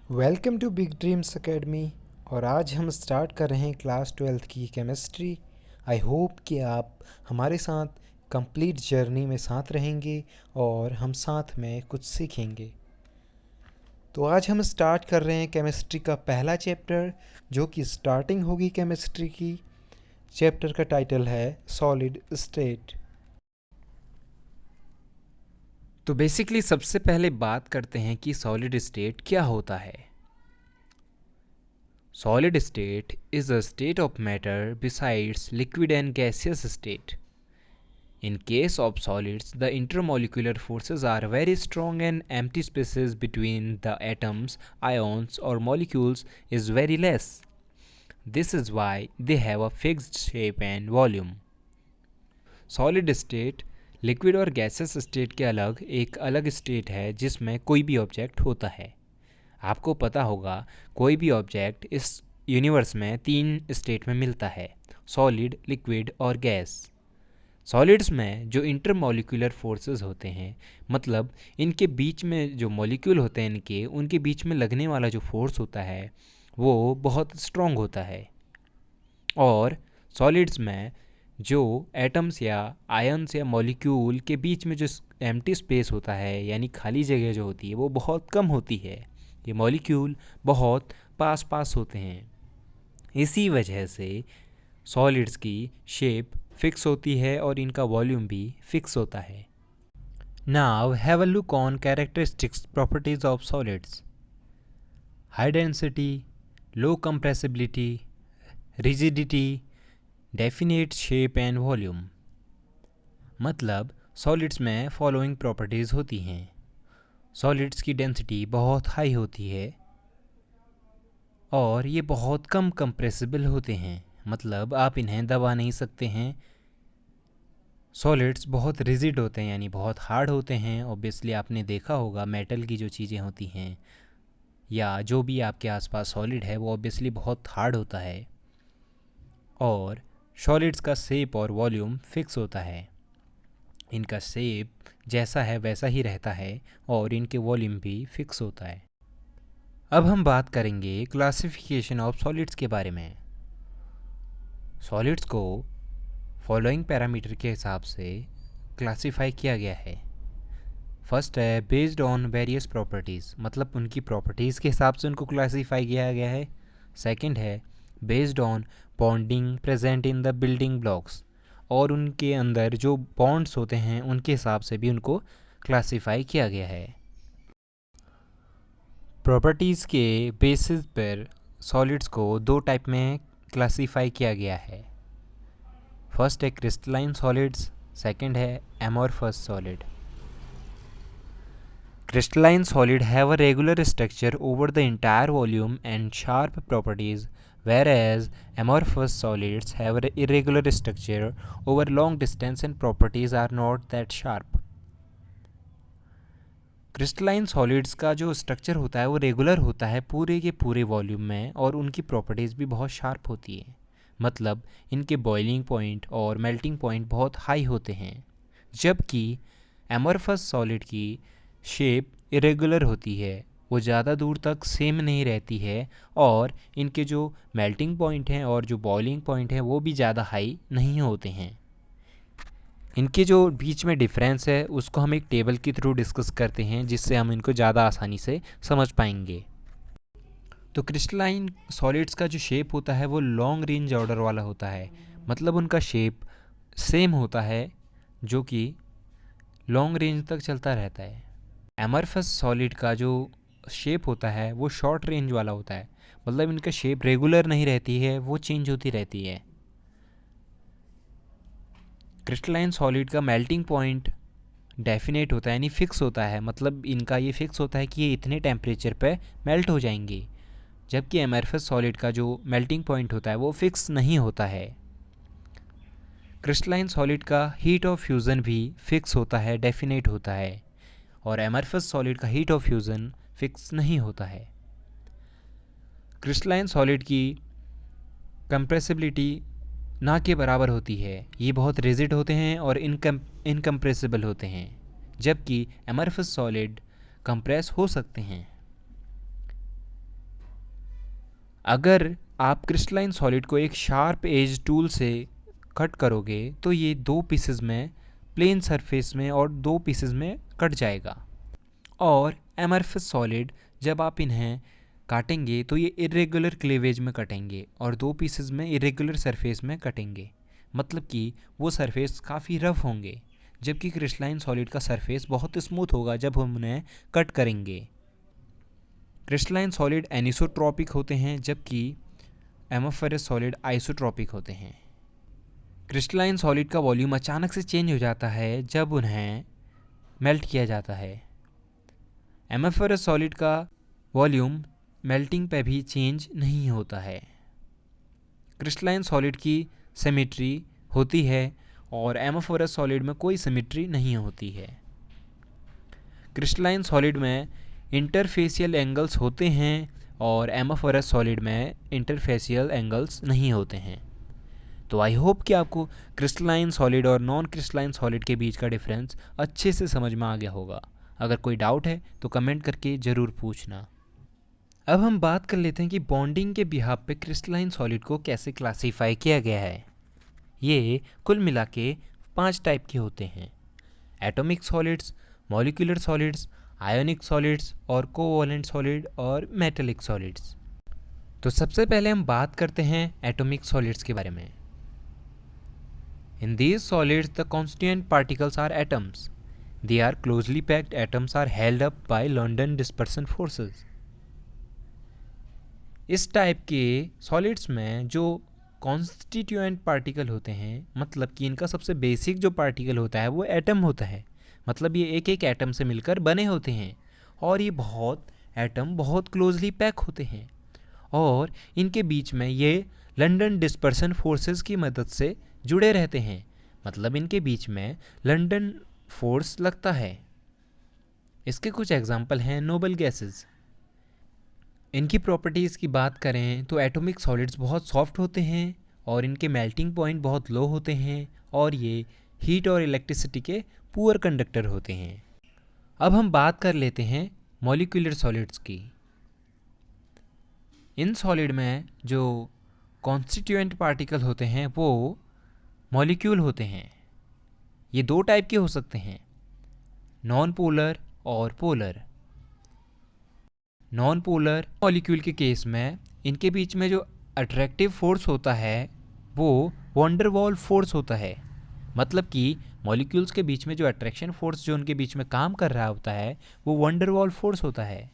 Welcome to Big Dreams Academy. और आज हम स्टार्ट कर रहे हैं क्लास 12th की केमिस्ट्री। आई होप कि आप हमारे साथ कंप्लीट जर्नी में साथ रहेंगे और हम साथ में कुछ सीखेंगे। तो आज हम स्टार्ट कर रहे हैं केमिस्ट्री का पहला चैप्टर, जो कि स्टार्टिंग होगी केमिस्ट्री की। चैप्टर का टाइटल है सॉलिड स्टेट। तो बेसिकली सबसे पहले बात करते हैं कि सॉलिड स्टेट क्या होता है। Solid state is a state of matter besides liquid and gaseous state. In case of solids, the intermolecular forces are very strong and empty spaces between the atoms, ions or molecules is very less. This is why they have a fixed shape and volume. Solid state liquid और gases state के अलग एक अलग state है जिसमें कोई भी object होता है। आपको पता होगा कोई भी ऑब्जेक्ट इस यूनिवर्स में 3 स्टेट में मिलता है, सॉलिड, लिक्विड और गैस। सॉलिड्स में जो इंटरमॉलिक्यूलर फोर्सेस होते हैं, मतलब इनके बीच में जो मॉलिक्यूल होते हैं उनके बीच में लगने वाला जो फोर्स होता है वो बहुत स्ट्रॉन्ग होता है। और सॉलिड्स में जो एटम्स या आयन्स या मॉलिक्यूल के बीच में जो एम्प्टी स्पेस होता है, यानी खाली जगह जो होती है, वो बहुत कम होती है। ये मॉलिक्यूल बहुत पास पास होते हैं। इसी वजह से सॉलिड्स की शेप फिक्स होती है और इनका वॉल्यूम भी फिक्स होता है। Now have a look on characteristics properties of solids. High density, low compressibility, rigidity, definite shape and volume. मतलब सॉलिड्स में फॉलोइंग प्रॉपर्टीज़ होती हैं। सॉलिड्स की डेंसिटी बहुत हाई होती है और ये बहुत कम कंप्रेसिबल होते हैं, मतलब आप इन्हें दबा नहीं सकते हैं। सॉलिड्स बहुत रिजिड होते हैं, यानी बहुत हार्ड होते हैं। ऑब्वियसली आपने देखा होगा मेटल की जो चीज़ें होती हैं या जो भी आपके आसपास सॉलिड है वो ऑब्वियसली बहुत हार्ड होता है। और सॉलिड्स का शेप और वॉल्यूम फिक्स होता है। इनका शेप जैसा है वैसा ही रहता है और इनके वॉल्यूम भी फिक्स होता है। अब हम बात करेंगे क्लासिफिकेशन ऑफ सॉलिड्स के बारे में। सॉलिड्स को फॉलोइंग पैरामीटर के हिसाब से क्लासिफाई किया गया है। फर्स्ट है बेस्ड ऑन वेरियस प्रॉपर्टीज़, मतलब उनकी प्रॉपर्टीज़ के हिसाब से उनको क्लासिफाई किया गया है। सेकंड है based on bonding present in the building blocks, और उनके अंदर जो बॉन्ड्स होते हैं उनके हिसाब से भी उनको क्लासिफाई किया गया है। प्रॉपर्टीज़ के बेसिस पर सॉलिड्स को 2 टाइप में क्लासिफाई किया गया है। फर्स्ट है क्रिस्टलाइन सॉलिड्स, सेकंड है amorphous solid. Crystalline solid have a regular structure over the entire volume and sharp properties, whereas amorphous solids have an irregular structure over long distance and properties are not that sharp. Crystalline solids का जो structure होता है वो regular होता है पूरे के पूरे वॉल्यूम में, और उनकी प्रॉपर्टीज़ भी बहुत शार्प होती है, मतलब इनके बॉइलिंग पॉइंट और मेल्टिंग पॉइंट बहुत हाई होते हैं। जबकि एमोरफस सॉलिड की शेप इरेगुलर होती है, वो ज़्यादा दूर तक सेम नहीं रहती है, और इनके जो मेल्टिंग पॉइंट हैं और जो बॉइलिंग पॉइंट हैं वो भी ज़्यादा हाई नहीं होते हैं। इनके जो बीच में डिफरेंस है उसको हम एक टेबल के थ्रू डिस्कस करते हैं, जिससे हम इनको ज़्यादा आसानी से समझ पाएंगे। तो क्रिस्टलाइन सॉलिड्स का जो शेप होता है वो लॉन्ग रेंज ऑर्डर वाला होता है, मतलब उनका शेप सेम होता है जो कि लॉन्ग रेंज तक चलता रहता है। एमरफस सॉलिड का जो शेप होता है वो शॉर्ट रेंज वाला होता है, मतलब इनका शेप रेगुलर नहीं रहती है, वो चेंज होती रहती है। क्रिस्टलाइन सॉलिड का मेल्टिंग पॉइंट डेफिनेट होता है, यानी फिक्स होता है, मतलब इनका ये फिक्स होता है कि ये इतने टेम्परेचर पे मेल्ट हो जाएंगे। जबकि एमरफस सॉलिड का जो मेल्टिंग पॉइंट होता है वो फिक्स नहीं होता है। क्रिस्टलाइन सॉलिड का हीट ऑफ फ्यूज़न भी फिक्स होता है, डेफिनेट होता है, और एमरफस सॉलिड का हीट ऑफ फ्यूज़न फिक्स नहीं होता है। क्रिस्टलाइन सॉलिड की कंप्रेसिबिलिटी ना के बराबर होती है, ये बहुत रिजिड होते हैं और इनकम्प्रेसिबल होते हैं, जबकि एमरफस सॉलिड कंप्रेस हो सकते हैं। अगर आप क्रिस्टलाइन सॉलिड को एक शार्प एज टूल से कट करोगे तो ये दो पीसेस में प्लेन सरफेस में और दो पीसेस में कट जाएगा। और एमरफस सॉलिड जब आप इन्हें काटेंगे तो ये इरेगुलर क्लीवेज में कटेंगे और दो पीसेस में इरेगुलर सरफेस में कटेंगे, मतलब कि वो सरफेस काफ़ी रफ होंगे, जबकि क्रिस्टलाइन सॉलिड का सरफेस बहुत स्मूथ होगा जब हम उन्हें कट करेंगे। क्रिस्टलाइन सॉलिड एनिसोट्रॉपिक होते हैं जबकि एमरफस सॉलिड आइसोट्रॉपिक होते हैं। क्रिस्टलाइन सॉलिड का वॉल्यूम अचानक से चेंज हो जाता है जब उन्हें मेल्ट किया जाता है। एमरफस सॉलिड का वॉल्यूम मेल्टिंग पे भी चेंज नहीं होता है। क्रिस्टलाइन सॉलिड की सिमेट्री होती है और एमरफस सॉलिड में कोई सिमेट्री नहीं होती है। क्रिस्टलाइन सॉलिड में इंटरफेशियल एंगल्स होते हैं और एमरफस सॉलिड में इंटरफेशियल एंगल्स नहीं होते हैं। तो आई होप कि आपको क्रिस्टलाइन सॉलिड और नॉन क्रिस्टलाइन सॉलिड के बीच का डिफरेंस अच्छे से समझ में आ गया होगा। अगर कोई डाउट है तो कमेंट करके ज़रूर पूछना। अब हम बात कर लेते हैं कि बॉन्डिंग के बिहाफ पे क्रिस्टलाइन सॉलिड को कैसे क्लासीफाई किया गया है। ये कुल मिला के 5 टाइप के होते हैं: atomic solids, molecular solids, ionic solids और कोवैलेंट सॉलिड और मेटेलिक सॉलिड्स। तो सबसे पहले हम बात करते हैं एटॉमिक सॉलिड्स के बारे में। In these solids, the constituent particles are atoms. They are closely packed atoms are held up by London dispersion forces. इस टाइप के सॉलिड्स में जो कॉन्स्टिट्यूएंट पार्टिकल होते हैं, मतलब कि इनका सबसे बेसिक जो पार्टिकल होता है वो एटम होता है। मतलब ये एक एक एटम से मिलकर बने होते हैं और ये एटम बहुत क्लोजली पैक होते हैं और इनके बीच में ये लंदन डिस्पर्सन फोर्सेस की मदद से जुड़े रहते हैं। मतलब इनके बीच में लंदन फोर्स लगता है। इसके कुछ एग्जाम्पल हैं नोबल गैसेस। इनकी प्रॉपर्टीज़ की बात करें तो एटॉमिक सॉलिड्स बहुत सॉफ्ट होते हैं और इनके मेल्टिंग पॉइंट बहुत लो होते हैं और ये हीट और इलेक्ट्रिसिटी के पुअर कंडक्टर होते हैं। अब हम बात कर लेते हैं मॉलिक्यूलर सॉलिड्स की। इन सॉलिड में जो कॉन्स्टिट्यूएंट पार्टिकल होते हैं वो मॉलिक्यूल होते हैं। ये दो टाइप के हो सकते हैं, नॉन पोलर और पोलर। नॉन पोलर मॉलिक्यूल के केस में इनके बीच में जो अट्रैक्टिव फोर्स होता है वो वंडर वॉल फोर्स होता है। मतलब कि मॉलिक्यूल्स के बीच में जो अट्रैक्शन फोर्स जो उनके बीच में काम कर रहा होता है वो वंडर वॉल फोर्स होता है,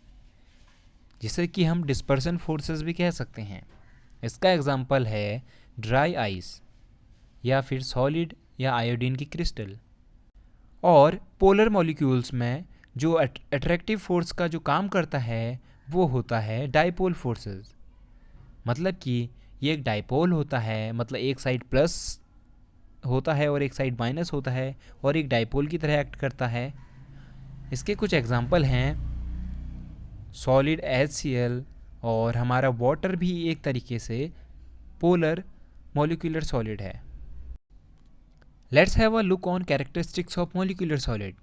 जिसे कि हम डिस्पर्सन फोर्सेस भी कह सकते हैं। इसका एग्जाम्पल है ड्राई आइस या फिर सॉलिड या आयोडीन की क्रिस्टल। और पोलर मॉलिक्यूल्स में जो अट्रैक्टिव फोर्स का जो काम करता है वो होता है डाइपोल फोर्सेस। मतलब कि ये एक डाइपोल होता है, मतलब एक साइड प्लस होता है और एक साइड माइनस होता है और एक डाइपोल की तरह एक्ट करता है। इसके कुछ एग्जांपल हैं सॉलिड HCl और हमारा वाटर भी एक तरीके से पोलर मॉलिक्यूलर सॉलिड है। Let's have a look on characteristics of molecular solid.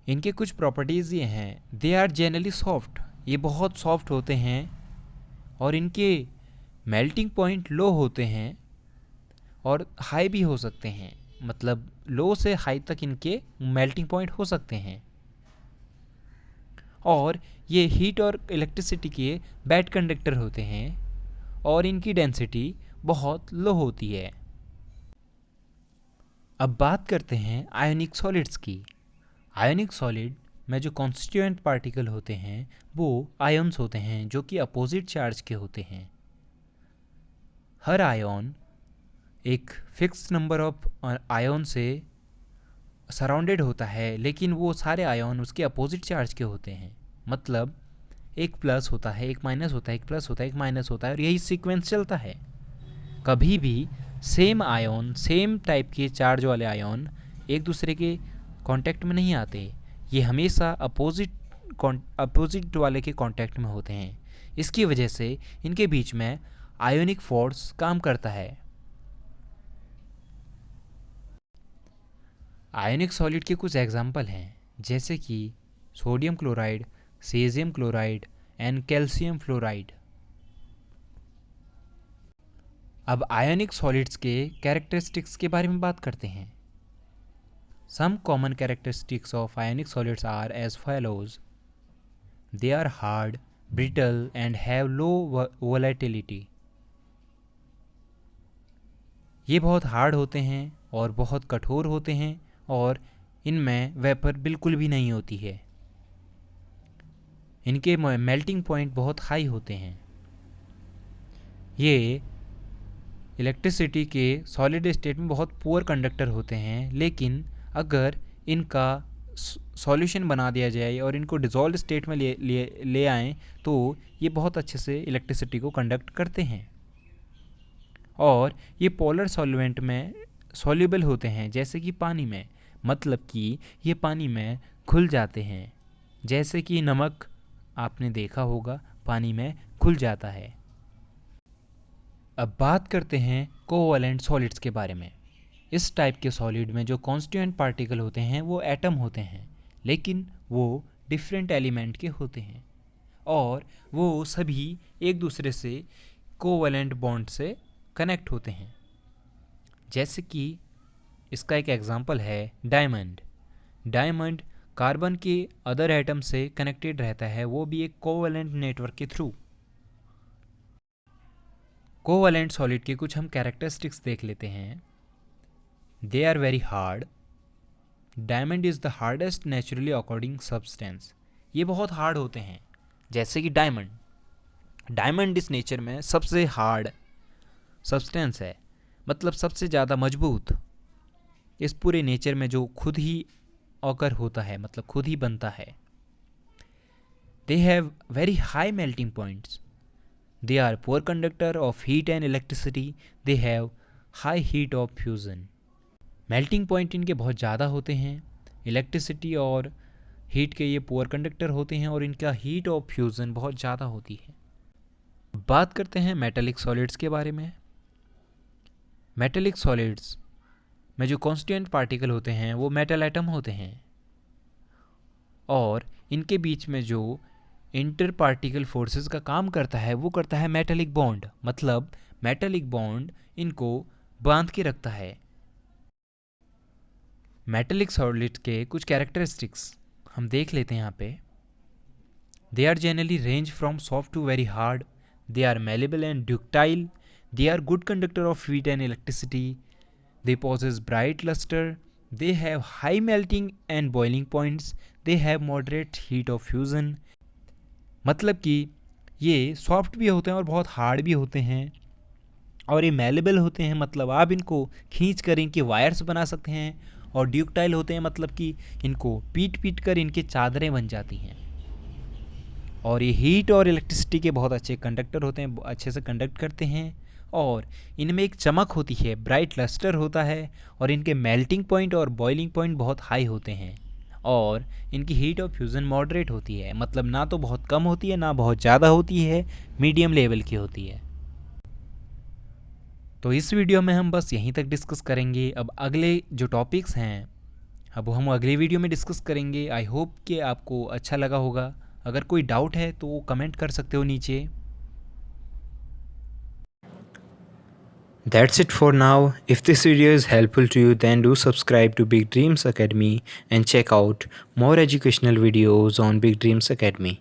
इनके कुछ प्रॉपर्टीज़ ये हैं, दे आर जनरली सॉफ्ट, ये बहुत सॉफ्ट होते हैं और इनके मेल्टिंग पॉइंट लो होते हैं और हाई भी हो सकते हैं। मतलब लो से हाई तक इनके मेल्टिंग पॉइंट हो सकते हैं और ये हीट और इलेक्ट्रिसिटी के बैड कंडक्टर होते हैं और इनकी डेंसिटी बहुत लो होती है। अब बात करते हैं आयोनिक सॉलिड्स की। आयोनिक सॉलिड में जो कॉन्स्टिट्यूएंट पार्टिकल होते हैं वो आयन्स होते हैं जो कि अपोजिट चार्ज के होते हैं। हर आयन एक फिक्स नंबर ऑफ आयन से सराउंडेड होता है, लेकिन वो सारे आयन उसके अपोजिट चार्ज के होते हैं। मतलब एक प्लस होता है, एक माइनस होता है, एक प्लस होता है, एक माइनस होता है और यही सीक्वेंस चलता है। कभी भी सेम आयन, सेम टाइप के चार्ज वाले आयन एक दूसरे के कांटेक्ट में नहीं आते। ये हमेशा अपोजिट वाले के कांटेक्ट में होते हैं। इसकी वजह से इनके बीच में आयोनिक फोर्स काम करता है। आयोनिक सॉलिड के कुछ एग्जाम्पल हैं, जैसे कि sodium chloride, caesium chloride, and calcium fluoride. अब आयोनिक सॉलिड्स के कैरेक्टरिस्टिक्स के बारे में बात करते हैं. Some common characteristics of ionic solids are as follows. They are hard, brittle and have low volatility. ये बहुत हार्ड होते हैं और बहुत कठोर होते हैं और इनमें वेपर बिल्कुल भी नहीं होती है. इनके मेल्टिंग पॉइंट बहुत हाई होते हैं. ये इलेक्ट्रिसिटी के सॉलिड स्टेट में बहुत पुअर कंडक्टर होते हैं, लेकिन अगर इनका सॉल्यूशन बना दिया जाए और इनको डिज़ोल्व स्टेट में ले आएँ तो ये बहुत अच्छे से इलेक्ट्रिसिटी को कंडक्ट करते हैं. और ये पोलर सॉल्वेंट में सॉल्युबल होते हैं, जैसे कि पानी में. मतलब कि ये पानी में घुल जाते हैं, जैसे कि नमक आपने देखा होगा पानी में घुल जाता है. अब बात करते हैं कोवैलेंट सॉलिड्स के बारे में. इस टाइप के सॉलिड में जो कॉन्स्टिट्यूएंट पार्टिकल होते हैं वो एटम होते हैं, लेकिन वो डिफरेंट एलिमेंट के होते हैं और वो सभी एक दूसरे से कोवैलेंट बॉन्ड से कनेक्ट होते हैं. जैसे कि इसका एक एग्जांपल है डायमंड. डायमंड कार्बन के अदर एटम से कनेक्टेड रहता है, वो भी एक कोवैलेंट नेटवर्क के थ्रू. कोवैलेंट सॉलिड के कुछ हम कैरेक्टरिस्टिक्स देख लेते हैं. They are very hard. Diamond is the hardest naturally according substance. ये बहुत हार्ड होते हैं, जैसे कि डायमंड इस नेचर में सबसे हार्ड सब्सटेंस है, मतलब सबसे ज़्यादा मजबूत इस पूरे नेचर में, जो खुद ही ऑकर होता है, मतलब खुद ही बनता है. They have very high melting points. They are poor conductor of heat and electricity. They have high heat of fusion. Melting point इनके बहुत ज़्यादा होते हैं. इलेक्ट्रिसिटी और हीट के ये पुअर कंडक्टर होते हैं और इनका हीट ऑफ फ्यूज़न बहुत ज़्यादा होती है. बात करते हैं मेटेलिक सॉलिड्स के बारे में. मेटेलिक सॉलिड्स में जो कॉन्स्टिट्यूएंट पार्टिकल होते हैं वो मेटल एटम होते हैं और इनके बीच में जो इंटर पार्टिकल फोर्सेस का काम करता है वो करता है मेटेलिक बॉन्ड. मतलब मेटेलिक बॉन्ड इनको बांध के रखता है. मेटेलिक सॉलिड्स के कुछ कैरेक्टरिस्टिक्स हम देख लेते हैं यहाँ पे. They are generally range from soft to very hard. They are malleable and ductile. They are good conductor of heat and electricity. They possess bright luster. They have high melting and boiling points. They have moderate heat of fusion. मतलब कि ये soft भी होते हैं और बहुत hard भी होते हैं और ये malleable होते हैं, मतलब आप इनको खींच कर इनके वायर्स बना सकते हैं. और ड्यूक्टाइल होते हैं, मतलब कि इनको पीट कर इनके चादरें बन जाती हैं. और ये हीट और इलेक्ट्रिसिटी के बहुत अच्छे कंडक्टर होते हैं, अच्छे से कंडक्ट करते हैं. और इनमें एक चमक होती है, ब्राइट लस्टर होता है और इनके मेल्टिंग पॉइंट और बॉइलिंग पॉइंट बहुत हाई होते हैं. और इनकी हीट ऑफ फ्यूज़न मॉडरेट होती है, मतलब ना तो बहुत कम होती है ना बहुत ज़्यादा होती है, मीडियम लेवल की होती है. तो इस वीडियो में हम बस यहीं तक डिस्कस करेंगे. अब अगले जो टॉपिक्स हैं अब हम अगले वीडियो में डिस्कस करेंगे. आई होप कि आपको अच्छा लगा होगा. अगर कोई डाउट है तो कमेंट कर सकते हो नीचे. That's it for now. If this video is helpful to you, then do subscribe to Big Dreams Academy and check out more educational videos on Big Dreams Academy.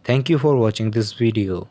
Thank you for watching this video.